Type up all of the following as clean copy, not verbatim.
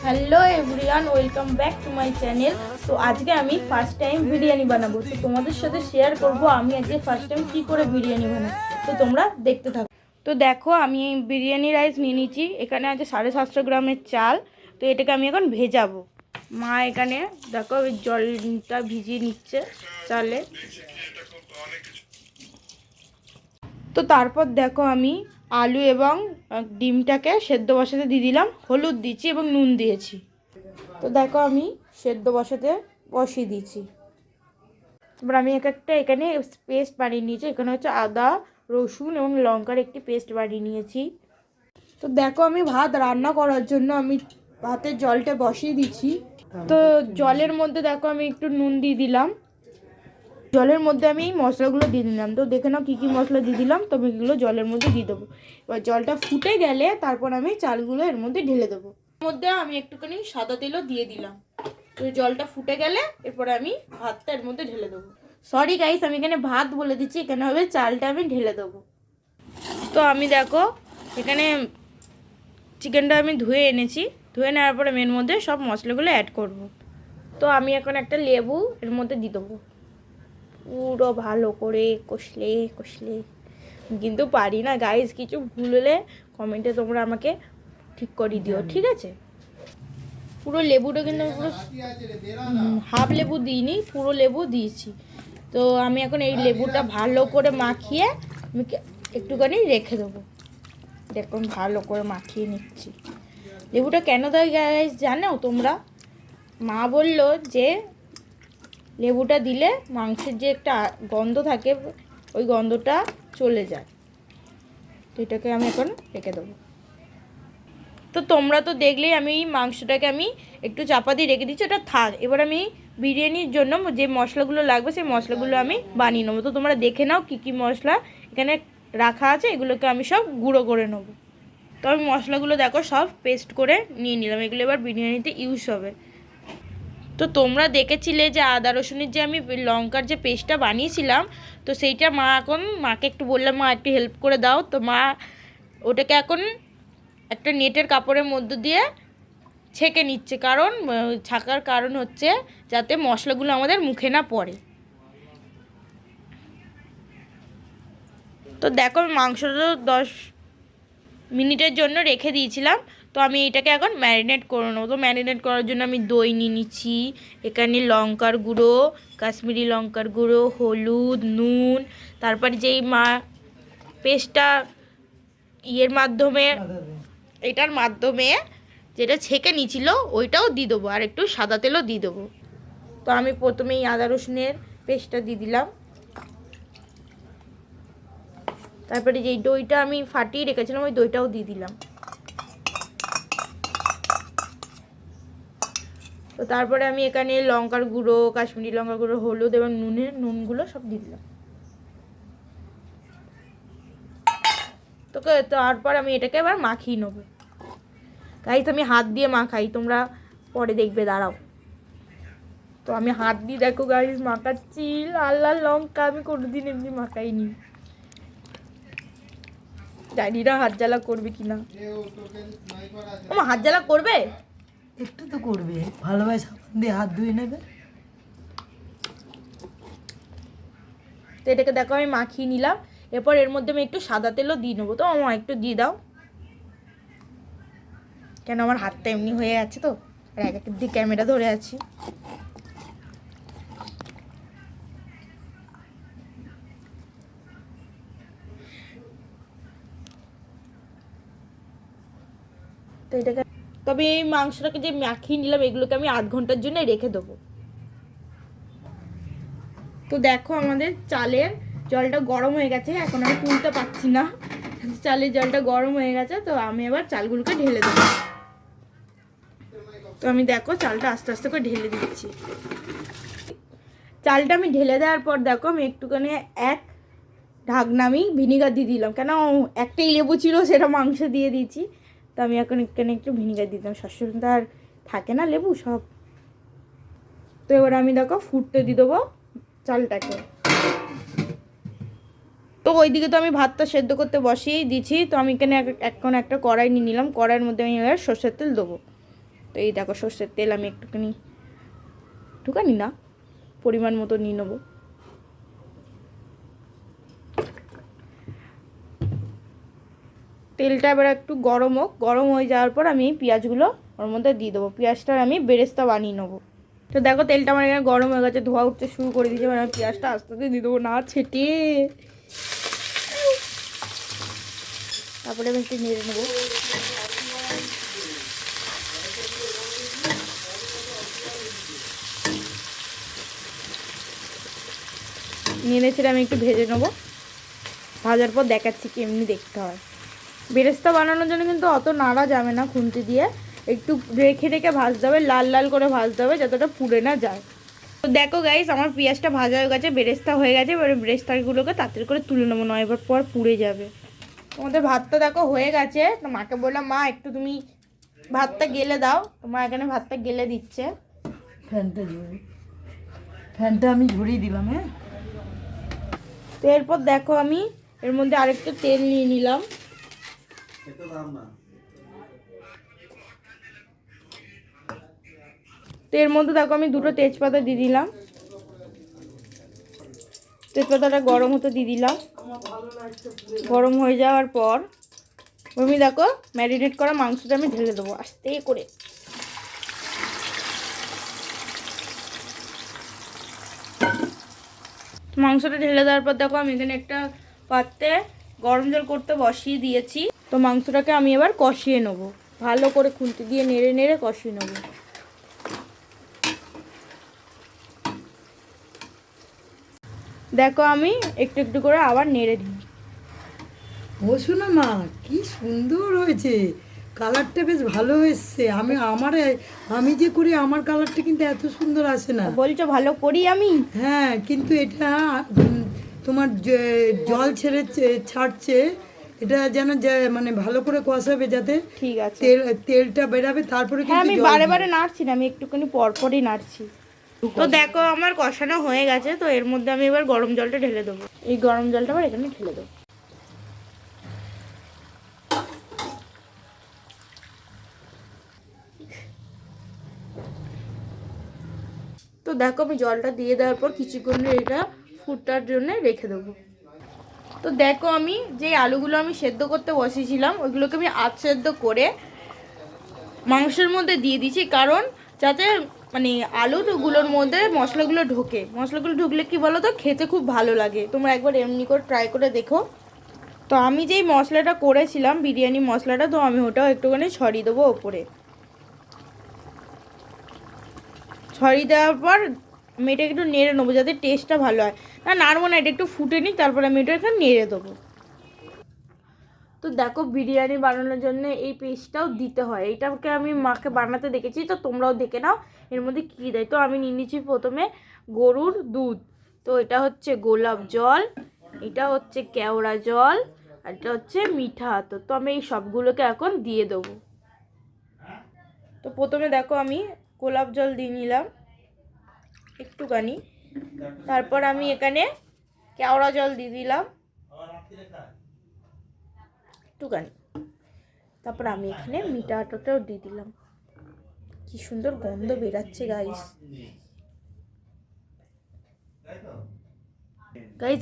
Hello everyone, welcome back to my channel. তো আজকে আমি ফার্স্ট টাইম বিরিয়ানি বানাবো। তো তোমাদের সাথে শেয়ার করব আমি আজকে ফার্স্ট টাইম কী করে বিরিয়ানি বানাই। তো তোমরা দেখতে থাকো। তো দেখো, আমি বিরিয়ানি রাইস নিয়ে নিচ্ছি। এখানে আছে 750 গ্রামের চাল। তো এটাকে আমি এখন ভেজাবো। মা এখানে দেখো ওই জলটা ভিজিয়ে নিচ্ছে চালে। তো তারপর দেখো আমি আলু এবং ডিমটাকে সেদ্ধ বসাতে দিয়ে দিলাম, হলুদ দিয়েছি এবং নুন দিয়েছি। তো দেখো আমি সেদ্ধ বসিয়ে দিয়েছি। এবার আমি একটা এখানে পেস্ট বানিয়ে নিয়েছি। এখানে হচ্ছে আদা, রসুন এবং লঙ্কার একটি পেস্ট বানিয়ে নিয়েছি। তো দেখো আমি ভাত রান্না করার জন্য আমি ভাতের জলটা বসিয়ে দিচ্ছি। তো জলের মধ্যে দেখো আমি একটু নুন দিয়ে দিলাম। জলের মধ্যে আমি এই মশলাগুলো দিয়ে দিলাম। তো দেখে নাও কী কী মশলা দিয়ে দিলাম। তো আমি এগুলো জলের মধ্যে দিয়ে দেবো। এবার জলটা ফুটে গেলে তারপর আমি চালগুলো এর মধ্যে ঢেলে দেবো। এর মধ্যে আমি একটুখানি সাদা তেলও দিয়ে দিলাম। তো জলটা ফুটে গেলে এরপরে আমি ভাতটা এর মধ্যে ঢেলে দেবো। সরি গাইস, আমি এখানে ভাত বলে দিচ্ছি, এখানে হবে চালটা আমি ঢেলে দেবো। তো আমি দেখো এখানে চিকেনটা আমি ধুয়ে এনেছি। ধুয়ে নেওয়ার পরে আমি এর মধ্যে সব মশলাগুলো অ্যাড করব। তো আমি এখন একটা লেবু এর মধ্যে দিয়ে দেবো। পুরো ভালো করে কষলে কিন্তু পারি না গাইস। কিছু ভুল হলে কমেন্টে তোমরা আমাকে ঠিক করে দিও, ঠিক আছে? পুরো লেবুটা কিন্তু আমি পুরো হাফ লেবু দিইনি, পুরো লেবু দিয়েছি। তো আমি এখন এই লেবুটা ভালো করে মাখিয়ে আমি একটুখানি রেখে দেবো। দেখুন ভালো করে মাখিয়ে নিচ্ছি। লেবুটা কেন দেয় গাইস জানো তোমরা? মা বললো যে লেবুটা দিলে মাংসের যে একটা গন্ধ থাকে ওই গন্ধটা চলে যায়। তো এটাকে আমি এখন রেখে দেবো। তো তোমরা তো দেখলেই আমি মাংসটাকে আমি একটু চাপা দিয়ে রেখে দিচ্ছি, ওটা থাক। এবার আমি বিরিয়ানির জন্য যে মশলাগুলো লাগবে সেই মশলাগুলো আমি বানিয়ে নেবো। তো তোমরা দেখে নাও কী কী মশলা এখানে রাখা আছে, এগুলোকে আমি সব গুঁড়ো করে নেবো। তো আমি মশলাগুলো দেখো সব পেস্ট করে নিয়ে নিলাম। এগুলো এবার বিরিয়ানিতে ইউজ হবে। তো তোমরা দেখেছিলে যে আদা রসুনের যে আমি লঙ্কার যে পেস্টটা বানিয়েছিলাম, তো সেইটা মাকে একটু বললাম, মা একটু হেল্প করে দাও। তো মা ওটাকে এখন একটা নেটের কাপড়ের মধ্য দিয়ে ছেঁকে নিচ্ছে। ছাকার কারণ হচ্ছে যাতে মশলাগুলো আমাদের মুখে না পড়ে। তো দেখো মাংসটা 10 মিনিটের জন্য রেখে দিয়েছিলাম। তো আমি এটাকে এখন ম্যারিনেট করে নেবো। তো ম্যারিনেট করার জন্য আমি দই নিয়ে নিচ্ছি। এখানে লঙ্কার গুঁড়ো, কাশ্মীরি লঙ্কার গুঁড়ো, হলুদ, নুন, তারপরে যেই পেস্টটা এটার মাধ্যমে যেটা ছেঁকে নিয়েছিল ওইটাও দিয়ে দেবো, আর একটু সাদা তেলও দিয়ে দেবো। তো আমি প্রথমেই আদা রসুনের পেস্টটা দিয়ে দিলাম। তারপরে যেই দইটা আমি ফাটিয়ে রেখেছিলাম ওই দইটাও দিয়ে দিলাম। তো তারপরে আমি এখানে লঙ্কার গুঁড়ো, কাশ্মীরি লঙ্কার গুঁড়ো, হলুদ এবং নুনগুলো সব দিয়ে দিলাম। তো তারপর আমি এটাকে এবার মাখিয়ে নেবো। গাইস আমি হাত দিয়ে মাখাই, তোমরা পরে দেখবে, দাঁড়াও। তো আমি হাত দিয়ে দেখো গাইস মাখাচ্ছি। লাল লাল লঙ্কা আমি কোনোদিন এমনি মাখাইনি। জানি না হাত জ্বালা করবে কিনা। আমার হাত জ্বালা করবে? একটু তো করবে, ভালোভাবে সাবান দিয়ে হাত ধুয়ে নেবে। তো এটাকে দেখো আমি মাখিয়ে নিলাম। এরপর এর মধ্যে আমি একটু সাদা তেলও দিয়ে নেবো। তো আমার একটু দিয়ে দাও, কেন আমার হাতটা এমনি হয়ে আছে। তো আর এক এক দিকে ক্যামেরা ধরে আছি। তো এটাকে তবে এই মাংসটাকে যে মাখিয়ে নিলাম এগুলোকে আমি 8 ঘন্টার জন্য রেখে দেবো। তো দেখো আমাদের চালের জলটা গরম হয়ে গেছে। এখন আমি তুলতে পারছি না, চালের জলটা গরম হয়ে গেছে। তো আমি এবার চালগুলোকে ঢেলে দেবো। তো আমি দেখো চালটা আস্তে আস্তে করে ঢেলে দিচ্ছি। চালটা আমি ঢেলে দেওয়ার পর দেখো আমি একটুখানি এক ঢাকনা আমি ভিনিগার দিয়ে দিলাম, কেন একটাই লেবু ছিল সেটা মাংস দিয়ে দিয়েছি। তো আমি এখন এখানে একটু ভিনিগার দিয়ে দিলাম, সবসময় তো আর থাকে না লেবু সব। তো এবার আমি দেখো ফুটতে দিয়ে দেবো চালটাকে। তো ওইদিকে তো আমি ভাতটা সেদ্ধ করতে বসিয়েই দিচ্ছি। তো আমি এখানে এখন একটা কড়াই নিয়ে নিলাম। কড়াইয়ের মধ্যে আমি এবার সর্ষের তেল দেবো। তো এই দেখো সর্ষের তেল আমি একটুখানি না, পরিমাণ মতো নিয়ে নেবো। তেলটা এবার একটু গরম হোক, গরম হয়ে যাওয়ার পর আমি এই পেঁয়াজগুলো ওর মধ্যে দিয়ে দেবো। পেঁয়াজটা আমি বেরেস্তা বানিয়ে নেবো। তো দেখো তেলটা আমার এখানে গরম হয়ে গেছে, ধোয়া উঠতে শুরু করে দিয়েছে। মানে আমি পেঁয়াজটা আস্তে আস্তে দিয়ে দেবো, না ছেটিয়ে। তারপরে আমি একটু নেড়ে নেবো। নেড়ে ছেড়ে আমি একটু ভেজে নেবো। ভাজার পর দেখাচ্ছি কেমনি দেখতে হয়। বেরেস্তা বানানোর জন্য কিন্তু অত নাড়া যাবে না খুন্তি দিয়ে, একটু রেখে রেখে ভাজতে হবে, লাল লাল করে ভাজতে হবে যতটা পুড়ে না যায়। তো দেখো গাইস, আমার পেঁয়াজটা ভাজা হয়ে গেছে, বেরেস্তা হয়ে গেছে। এবারে বেরেস্তাগুলোকে তাড়াতাড়ি করে তুলে নেবো, নয় এবার পর পুড়ে যাবে। তোমাদের ভাতটা দেখো হয়ে গেছে। তো মাকে বললাম, মা একটু তুমি ভাতটা গেলে দাও। তো মা এখানে ভাতটা গেলে দিচ্ছে। ফ্যানটা আমি ঝরিয়ে দিলাম। হ্যাঁ, তো এরপর দেখো আমি এর মধ্যে আরেকটু তেল নিয়ে নিলাম। তো এর মধ্যে দেখো আমি 2টো তেজপাতা দিয়ে দিলাম। তেজপাতাটা গরম হতে দিয়ে দিলাম। গরম হয়ে যাওয়ার পর আমি দেখো ম্যারিনেট করা মাংসটা আমি ঢেলে দেবো আস্তে করে। মাংসটা ঢেলে দেওয়ার পর দেখো আমি এখানে একটা পাত্রে গরম জল করতে বসিয়ে দিয়েছি। তো মাংসটাকে আমি এবার কষিয়ে নেবো, ভালো করে খুন্তি দিয়ে নেড়ে নেড়ে কষিয়ে নেবো। দেখো আমি একটু একটু করে আবার নেড়ে দিই। ও শোনো মা, কি সুন্দর হয়েছে, কালারটা বেশ ভালো এসছে। আমি যে করি আমার কালারটা কিন্তু এত সুন্দর আসে না। বলছো ভালো করি আমি? হ্যাঁ, কিন্তু এটা তোমার জল ছাড়ছে। এটা যেন মানে ভালো করে কষাবে, যাতে ঠিক আছে, তেলটা বেরাবে, তারপরে হ্যাঁ কিন্তু আমি জল বারে দিবে। বারে নাড়ছি না, আমি একটুখানি পরপরই নাড়ছি। তো দেখো আমার কষানো হয়ে গেছে। তো এর মধ্যে আমি এবার গরম জলটা ঢেলে দেবো। এই গরম জলটা আবার এখানে ঢেলে দেবো। তো দেখো আমি জলটা দিয়ে দেওয়ার পর কিছুক্ষণ এটা ফুটার জন্য রেখে দেবো। তো দেখো আমি যে আলুগুলো আমি সেদ্ধ করতে বসিয়েছিলাম ওইগুলোকে আমি সেদ্ধ করে মাংসের মধ্যে দিয়ে দিয়েছি, কারণ যাতে মানে আলুগুলোর মধ্যে মশলাগুলো ঢুকলে কি বলো তো, খেতে খুব ভালো লাগে। তোমরা একবার এমনি করে ট্রাই করে দেখো। তো আমি যেই মশলাটা করেছিলাম বিরিয়ানি মশলাটা, তো আমি ওটাও একটুখানি ছড়িয়ে দেবো ওপরে। ছড়িয়ে দেওয়ার পর আমি এটা একটু নেড়ে নেবো যাতে টেস্টটা ভালো হয়। না নাড়বো না, এটা একটু ফুটে নিই, তারপর আমি এটা একটু নেড়ে দেবো। তো দেখো বিরিয়ানি বানানোর জন্য এই পেস্টটাও দিতে হয়, এটাকে আমি মাকে বানাতে দেখেছি, তো তোমরাও দেখে নাও এর মধ্যে কী দেয়। তো আমি নিয়ে নিচ্ছি প্রথমে গরুর দুধ। তো এটা হচ্ছে গোলাপ জল, এটা হচ্ছে কেওড়া জল, আর এটা হচ্ছে মিঠা আতর। তো আমি এই সবগুলোকে এখন দিয়ে দেবো। তো প্রথমে দেখো আমি গোলাপ জল দিয়ে নিলাম একটুখানি, তারপর আমি এখানে কেওড়া জল দিয়ে দিলাম একটুখানি, তারপর আমি এখানে মিঠা আতরটাও দিয়ে দিলাম। কি সুন্দর গন্ধ বেরাচ্ছে গাইস।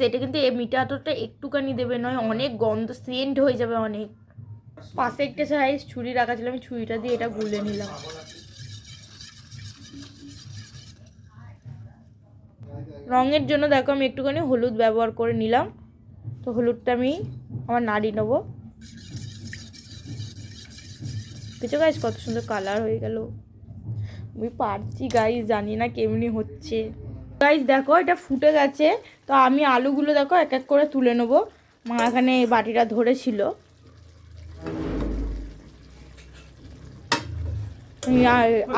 এটা কিন্তু এই মিঠা আতরটা একটুখানি দেবে নয়, অনেক গন্ধ সেন্ট হয়ে যাবে অনেক। পাশে একটা সাইজ ছুরি রাখা ছিল, আমি ছুরিটা দিয়ে এটা গুলে নিলাম। রঙের জন্য দেখো আমি একটুখানি হলুদ ব্যবহার করে নিলাম। তো হলুদটা আমি আমার নাড়িয়ে নেবো। দেখছো গাইস কত সুন্দর কালার হয়ে গেল। আমি পারছি গাইস, জানি না কেমনি হচ্ছে। গাইস দেখো এটা ফুটে গেছে। তো আমি আলুগুলো দেখো এক এক করে তুলে নেবো। মা এখানে বাটিটা ধরেছিল,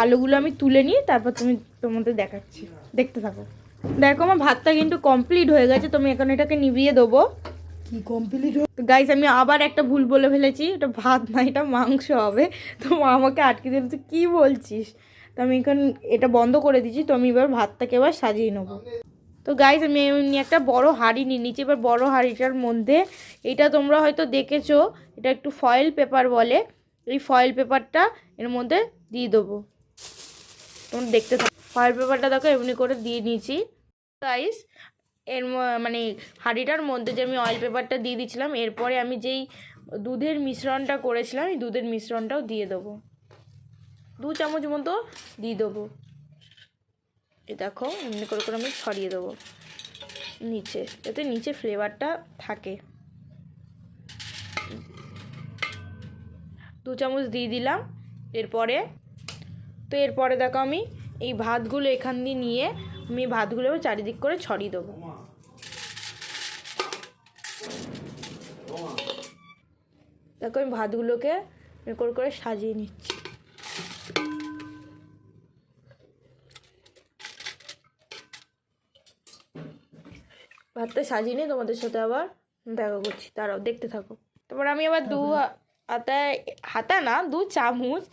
আলুগুলো আমি তুলে নিই, তারপর তোমাদের দেখাচ্ছি, দেখতে থাকো। দেখো আমার ভাতটা কিন্তু কমপ্লিট হয়ে গেছে। তো আমি এখন এটাকে নিভিয়ে দেবো। কি কমপ্লিট? গাইস আমি আবার একটা ভুল বলে ফেলেছি, এটা ভাত না, এটা মাংস হবে। তো মা আমাকে আটকে দিল, তুই কী বলছিস। তো আমি এখন এটা বন্ধ করে দিচ্ছি। তো আমি এবার ভাতটাকে এবার সাজিয়ে নেবো। তো গাইস আমি এমনি একটা বড় হাঁড়ি নিয়ে নিচ্ছি। এবার বড় হাঁড়িটার মধ্যে, এটা তোমরা হয়তো দেখেছো, এটা একটু ফয়েল পেপার বলে, এই ফয়েল পেপারটা এর মধ্যে দিয়ে দেবো। তোমরা দেখতে থাকো। ফয়েল পেপারটা দেখো এমনি করে দিয়ে নিয়েছি গাইস। মানে হাঁড়িটার মধ্যে যে আমি অয়েল পেপারটা দিয়ে দিয়েছিলাম, এরপরে আমি যেই দুধের মিশ্রণটা করেছিলাম এই দুধের মিশ্রণটাও দিয়ে দেবো, 2 চামচ মতো দিয়ে দেবো। এই দেখো এমনি করে করে আমি ছড়িয়ে দেবো নিচে, যাতে নিচে ফ্লেভারটা থাকে। 2 চামচ দিয়ে দিলাম। এরপরে দেখো আমি এই ভাতগুলো এখান দিয়ে নিয়ে আমি ভাতগুলো চারিদিক করে ছড়িয়ে দেবো। দেখো আমি ভাতগুলোকে করে করে সাজিয়ে নিচ্ছি। ভাতটা সাজিয়ে নিয়ে তোমাদের সাথে আবার দেখা করছি, তারাও দেখতে থাকো। তারপর আমি আবার হাতা না 2 চামচ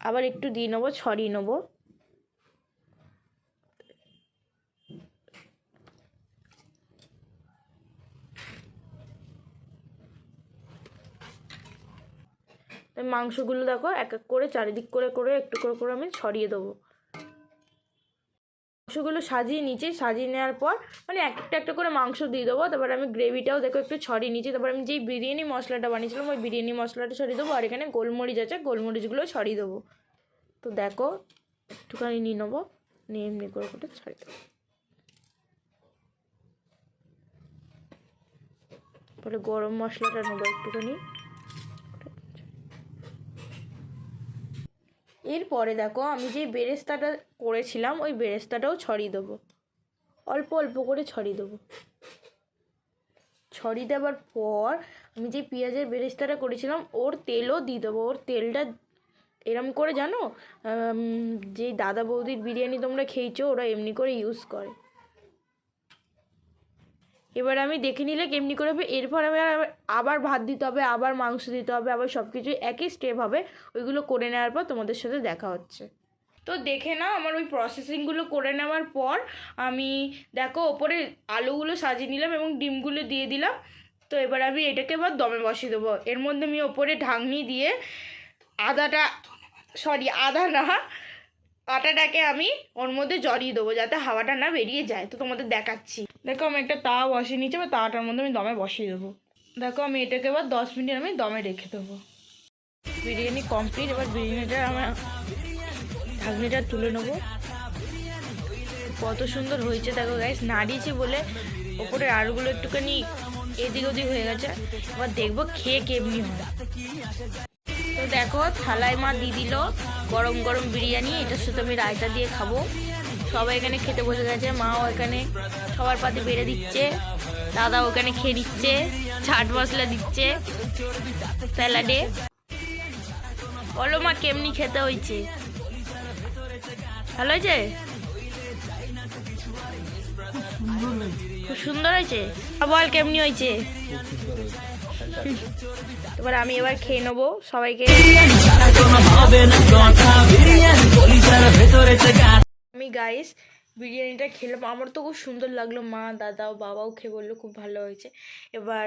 আবার একটু দিয়ে নেবো, ছড়িয়ে নেবো। মাংসগুলো দেখো এক এক করে চারিদিক করে করে একটু করে করে আমি ছড়িয়ে দেবো। মাংসগুলো সাজিয়ে নিয়েছি, সাজিয়ে নেওয়ার পর মানে একটা একটা করে মাংস দিয়ে দেবো। তারপর আমি গ্রেভিটাও দেখো একটু ছড়িয়ে নিয়েছি। তারপর আমি যেই বিরিয়ানি মশলাটা বানিয়েছিলাম ওই বিরিয়ানি মশলাটা ছড়িয়ে দেবো, আর এখানে গোলমরিচ আছে গোলমরিচগুলো ছড়িয়ে দেবো। তো দেখো একটুখানি নিয়ে নেবো, নিয়ে এমনি করে করে ছড়িয়ে দেবো। তারপরে গরম মশলাটা নেবো একটুখানি। এরপরে দেখো আমি যে বেরেস্তাটা করেছিলাম ওই বেরেস্তাটাও ছড়িয়ে দেবো, অল্প অল্প করে ছড়িয়ে দেবো। ছড়িয়ে দেওয়ার পর আমি যে পেঁয়াজের বেরেস্তাটা করেছিলাম ওর তেলও দিয়ে দেবো। ওর তেলটা এরম করে জানো, যে দাদা বৌদির বিরিয়ানি তোমরা খেয়েছো ওরা এমনি করে ইউজ করে। এবার আমি দেখে নিলে কেমনি করে হবে। এরপর আমি আবার ভাত দিতে হবে, আবার মাংস দিতে হবে, আবার সব কিছু একই স্টেপ হবে। ওইগুলো করে নেওয়ার পর তোমাদের সাথে দেখা হচ্ছে। তো দেখে নাও আমার ওই প্রসেসিংগুলো করে নেওয়ার পর আমি দেখো ওপরে আলুগুলো সাজিয়ে নিলাম এবং ডিমগুলো দিয়ে দিলাম। তো এবার আমি এটাকে এবার দমে বসিয়ে দেবো। এর মধ্যে আমি ওপরে ঢাকনি দিয়ে আদা না আটাটাকে আমি ওর মধ্যে জড়িয়ে দেবো যাতে হাওয়াটা না বেরিয়ে যায়। তো তোমাদের দেখাচ্ছি। দেখো আমি একটা তাওয়া বসিয়ে নিচ্ছি, বা তাওয়াটার মধ্যে আমি দমে বসিয়ে দেবো। দেখো আমি এটাকে এবার 10 মিনিট আমি দমে রেখে দেবো। বিরিয়ানি কমপ্লিট। এবার বিরিয়ানিটা আমার ঢাকনিটা তুলে নেবো। কত সুন্দর হয়েছে দেখো গাইস, নাড়িয়েছি বলে ওপরের আলুগুলো একটুখানি এদিক ওদিক হয়ে গেছে। এবার দেখবো খেয়ে কেমনি হয়। তো দেখো থালায় মা দিয়ে দিল গরম গরম বিরিয়ানি। এটার সাথে আমি রায়তা দিয়ে খাবো। সবাই এখানে খেতে বসে গেছে, মাও এখানে সবার পাতে বেড়ে দিচ্ছে, দাদা ওখানে খেয়ে নিচ্ছে, চাট মশলা দিচ্ছে স্যালাডে। বলো মা কেমনি খেতে হয়েছে? ভালো হয়েছে? খুব সুন্দর হয়েছে। বল কেমনি হয়েছে? এবার আমি এবার খেয়ে নেবো সবাইকে। আমি গাইস বিরিয়ানিটা খেলাম, আমার তো খুব সুন্দর লাগলো। মা দাদা ও বাবাও খেয়ে বললো খুব ভালো হয়েছে। এবার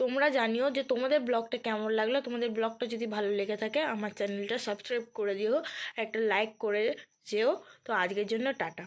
তোমরা জানিও যে তোমাদের ব্লগটা কেমন লাগলো। তোমাদের ব্লগটা যদি ভালো লেগে থাকে আমার চ্যানেলটা সাবস্ক্রাইব করে দিও, একটা লাইক করে যেও। তো আজকের জন্য টাটা।